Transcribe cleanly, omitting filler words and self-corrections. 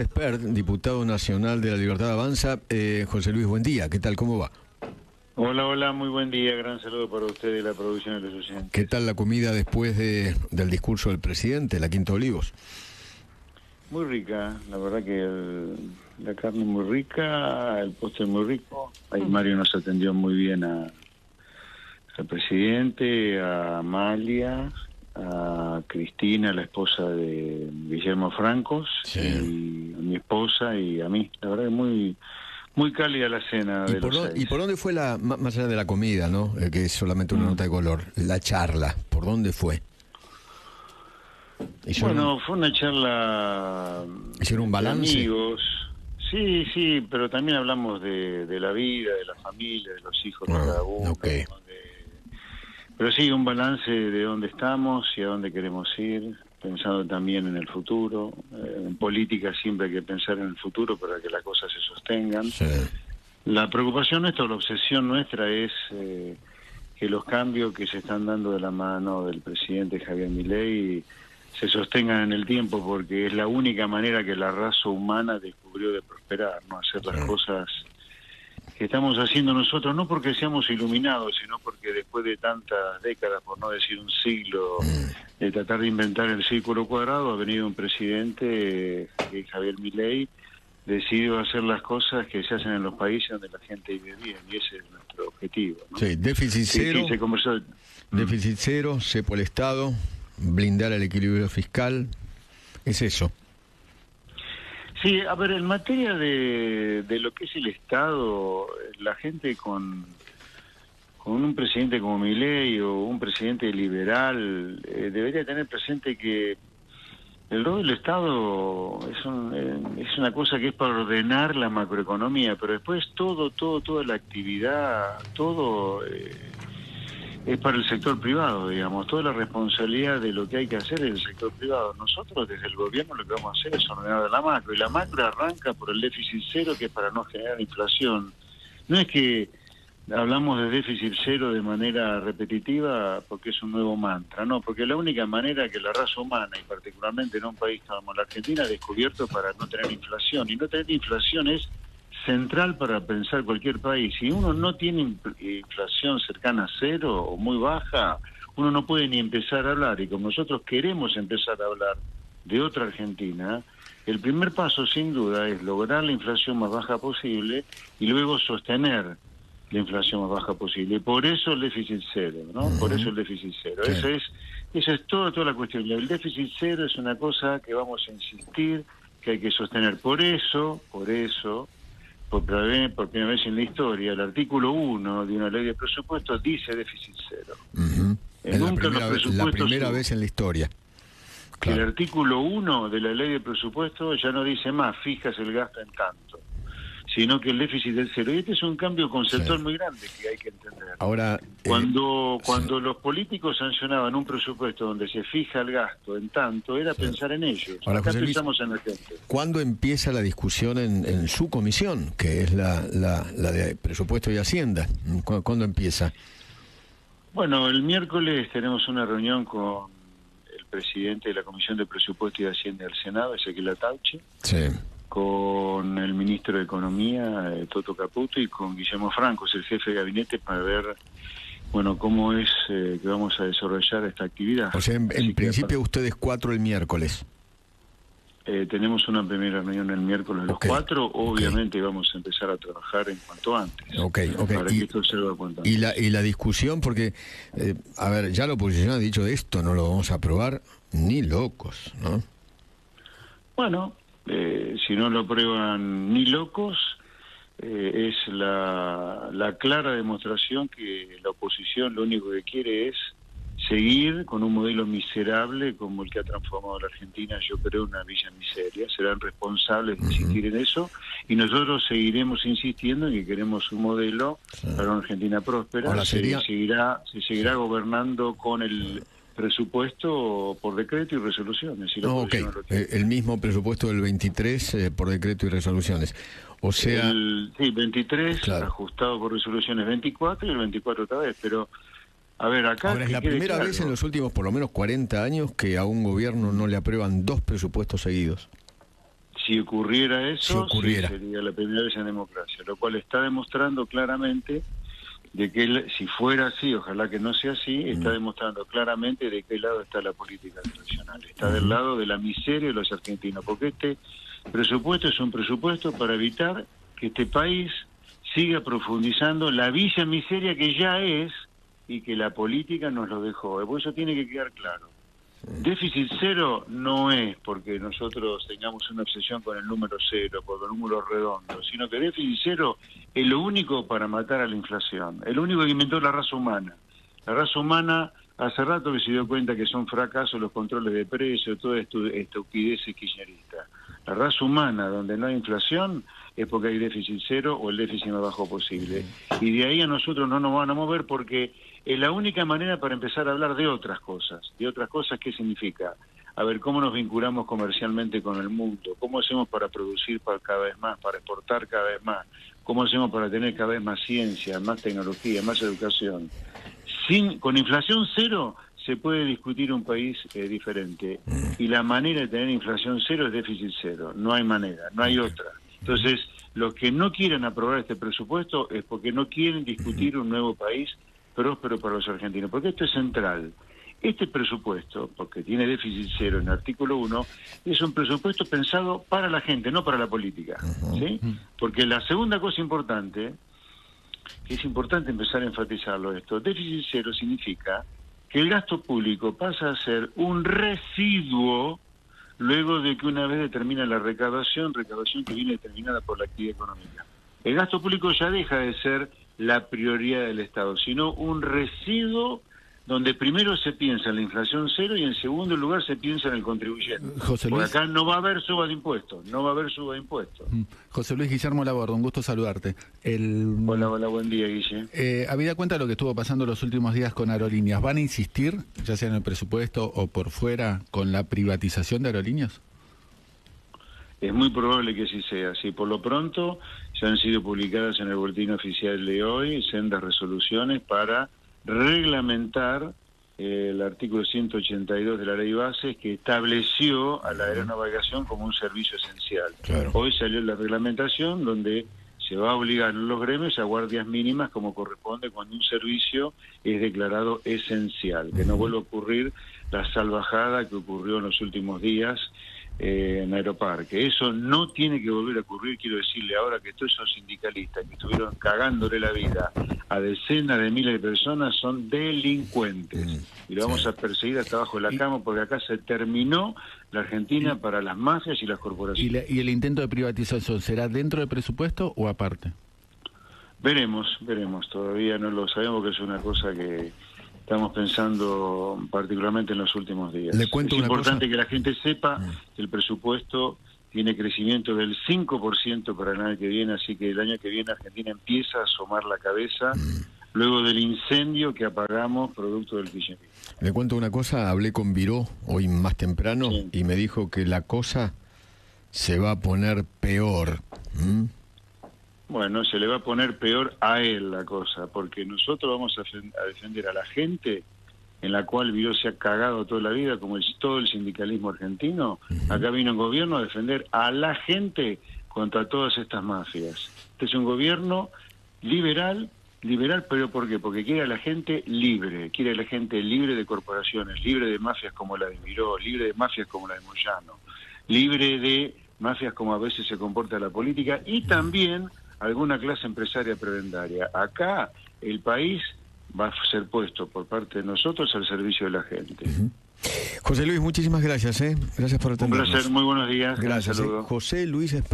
Espert, diputado nacional de la Libertad Avanza. José Luis, buen día. ¿Qué tal? ¿Cómo va? Hola, muy buen día. Gran saludo para usted y la producción de los oyentes. ¿Qué tal la comida después del discurso del presidente, la Quinta Olivos? Muy rica, la verdad que la carne muy rica, el postre muy rico. Ahí Mario nos atendió muy bien al presidente, a Amalia, a Cristina, la esposa de Guillermo Francos, sí, y a mi esposa y a mí. La verdad que muy cálida la cena de los seis. ¿Y por dónde fue más allá de la comida, ¿no? Que es solamente una nota de color, la charla? ¿Por dónde fue? Bueno, fue una charla. ¿Hicieron un balance? Amigos. Sí, pero también hablamos de la vida, de la familia, de los hijos de cada uno. Okay. Pero sí, un balance de dónde estamos y a dónde queremos ir, pensando también en el futuro. En política siempre hay que pensar en el futuro para que las cosas se sostengan. Sí. La preocupación nuestra, la obsesión nuestra es que los cambios que se están dando de la mano del presidente Javier Milei se sostengan en el tiempo, porque es la única manera que la raza humana descubrió de prosperar, no hacer las cosas que estamos haciendo nosotros, no porque seamos iluminados, sino porque después de tantas décadas, por no decir un siglo, de tratar de inventar el círculo cuadrado, ha venido un presidente, Javier Milei, decidió hacer las cosas que se hacen en los países donde la gente vive bien, y ese es nuestro objetivo, ¿no? Sí, déficit cero, sí, se conversó. Déficit cero, cepo el Estado, blindar el equilibrio fiscal, es eso. Sí, a ver, en materia de lo que es el Estado, la gente con un presidente como Milei o un presidente liberal debería tener presente que el rol del Estado es una cosa que es para ordenar la macroeconomía, pero después toda la actividad, todo es para el sector privado, digamos. Toda la responsabilidad de lo que hay que hacer es el sector privado. Nosotros desde el gobierno lo que vamos a hacer es ordenar la macro, y la macro arranca por el déficit cero, que es para no generar inflación. No es que hablamos de déficit cero de manera repetitiva porque es un nuevo mantra, no, porque la única manera que la raza humana, y particularmente en un país como la Argentina, ha descubierto para no tener inflación, y no tener inflación es central para pensar cualquier país. Si uno no tiene inflación cercana a cero o muy baja, uno no puede ni empezar a hablar, y como nosotros queremos empezar a hablar de otra Argentina, el primer paso sin duda es lograr la inflación más baja posible y luego sostener la inflación más baja posible. Por eso el déficit cero, ¿no? Por eso el déficit cero. Sí. Eso es toda la cuestión. El déficit cero es una cosa que vamos a insistir que hay que sostener. Por eso, por primera vez en la historia, el artículo 1 de una ley de presupuesto dice déficit cero. Es la primera vez en la historia. Claro. El artículo 1 de la ley de presupuesto ya no dice más, fijas el gasto en tanto, sino que el déficit es cero. Y este es un cambio conceptual muy grande que hay que entender. Ahora, cuando los políticos sancionaban un presupuesto donde se fija el gasto en tanto, era pensar en ellos. Ahora, acá José Luis, pensamos en la gente. ¿Cuándo empieza la discusión en su comisión, que es la de Presupuesto y Hacienda? ¿Cuándo empieza? Bueno, el miércoles tenemos una reunión con el presidente de la Comisión de Presupuesto y Hacienda del Senado, Ezequiel Atauche. Sí. Con el ministro de Economía, Toto Caputo, y con Guillermo Francos, el jefe de gabinete, para ver, bueno, cómo es que vamos a desarrollar esta actividad. O sea, en principio ustedes 4 el miércoles. Tenemos una primera reunión el miércoles los 4, obviamente vamos a empezar a trabajar en cuanto antes. Para que esto se vaya cuanto antes. Y la discusión, porque, a ver, ya la oposición ha dicho de esto, no lo vamos a aprobar ni locos, ¿no? Bueno, si no lo aprueban ni locos, es la clara demostración que la oposición lo único que quiere es seguir con un modelo miserable como el que ha transformado a la Argentina, yo creo, una villa miseria. Serán responsables de insistir en eso, y nosotros seguiremos insistiendo en que queremos un modelo para una Argentina próspera. Ahora se seguirá gobernando con el presupuesto por decreto y resoluciones. Y el mismo presupuesto del 23 por decreto y resoluciones. O sea... Sí, 23, ajustado por resoluciones 24, y el 24 otra vez, pero... A ver, acá... Ahora, es la primera vez en los últimos por lo menos 40 años que a un gobierno no le aprueban 2 presupuestos seguidos. si ocurriera eso, Si ocurriera. sí, sería la primera vez en democracia, lo cual está demostrando claramente de que si fuera así, ojalá que no sea así, está demostrando claramente de qué lado está la política tradicional. Está del lado de la miseria de los argentinos, porque este presupuesto es un presupuesto para evitar que este país siga profundizando la villa miseria que ya es y que la política nos lo dejó. Por eso tiene que quedar claro. Déficit cero no es porque nosotros tengamos una obsesión con el número cero, por los números redondos, sino que déficit cero es lo único para matar a la inflación, es lo único que inventó la raza humana. La raza humana hace rato que se dio cuenta que son fracasos los controles de precios, toda estupidez kirchnerista. La raza humana, donde no hay inflación, es porque hay déficit cero o el déficit más bajo posible. Y de ahí a nosotros no nos van a mover porque es la única manera para empezar a hablar de otras cosas. ¿De otras cosas qué significa? A ver, ¿cómo nos vinculamos comercialmente con el mundo? ¿Cómo hacemos para producir cada vez más, para exportar cada vez más? ¿Cómo hacemos para tener cada vez más ciencia, más tecnología, más educación? Con inflación cero se puede discutir un país diferente. Y la manera de tener inflación cero es déficit cero. No hay manera, no hay otra. Entonces, los que no quieren aprobar este presupuesto es porque no quieren discutir un nuevo país próspero para los argentinos, porque esto es central. Este presupuesto, porque tiene déficit cero en el artículo 1, es un presupuesto pensado para la gente, no para la política, ¿sí? Porque la segunda cosa importante, que es importante empezar a enfatizarlo esto, déficit cero significa que el gasto público pasa a ser un residuo luego de que una vez determina la recaudación que viene determinada por la actividad económica. El gasto público ya deja de ser la prioridad del Estado, sino un residuo donde primero se piensa en la inflación cero y en segundo lugar se piensa en el contribuyente. José Luis. Porque acá no va a haber suba de impuestos, José Luis Guillermo Laborde, un gusto saludarte. Hola, buen día, Guille. Habida cuenta de lo que estuvo pasando los últimos días con Aerolíneas, ¿van a insistir, ya sea en el presupuesto o por fuera, con la privatización de Aerolíneas? Es muy probable que así sea. Sí, por lo pronto ya han sido publicadas en el boletín oficial de hoy sendas resoluciones para reglamentar el artículo 182 de la Ley Bases que estableció a la aeronavegación como un servicio esencial. Claro. Hoy salió la reglamentación donde se va a obligar a los gremios a guardias mínimas como corresponde cuando un servicio es declarado esencial, que no vuelva a ocurrir la salvajada que ocurrió en los últimos días en Aeroparque. Eso no tiene que volver a ocurrir. Quiero decirle ahora que todos esos sindicalistas que estuvieron cagándole la vida a decenas de miles de personas son delincuentes y lo vamos a perseguir hasta abajo de la cama porque acá se terminó la Argentina para las mafias y las corporaciones. ¿Y el intento de privatización será dentro del presupuesto o aparte? Veremos, todavía no lo sabemos, que es una cosa que estamos pensando particularmente en los últimos días. Le cuento es una importante cosa. que la gente sepa que el presupuesto tiene crecimiento del 5% para el año que viene, así que el año que viene Argentina empieza a asomar la cabeza luego del incendio que apagamos producto del kirchnerismo. Le cuento una cosa, hablé con Viró hoy más temprano y me dijo que la cosa se va a poner peor. Bueno, se le va a poner peor a él la cosa, porque nosotros vamos a defender a la gente en la cual Viró se ha cagado toda la vida, como todo el sindicalismo argentino. Acá vino un gobierno a defender a la gente contra todas estas mafias. Este es un gobierno liberal, pero ¿por qué? Porque quiere a la gente libre, de corporaciones, libre de mafias como la de Viró, libre de mafias como la de Moyano, libre de mafias como a veces se comporta la política y también alguna clase empresaria prebendaria. Acá el país va a ser puesto por parte de nosotros al servicio de la gente. José Luis, muchísimas gracias. Gracias por atendernos. Un placer, muy buenos días. Gracias. Un saludo. José Luis Esparza.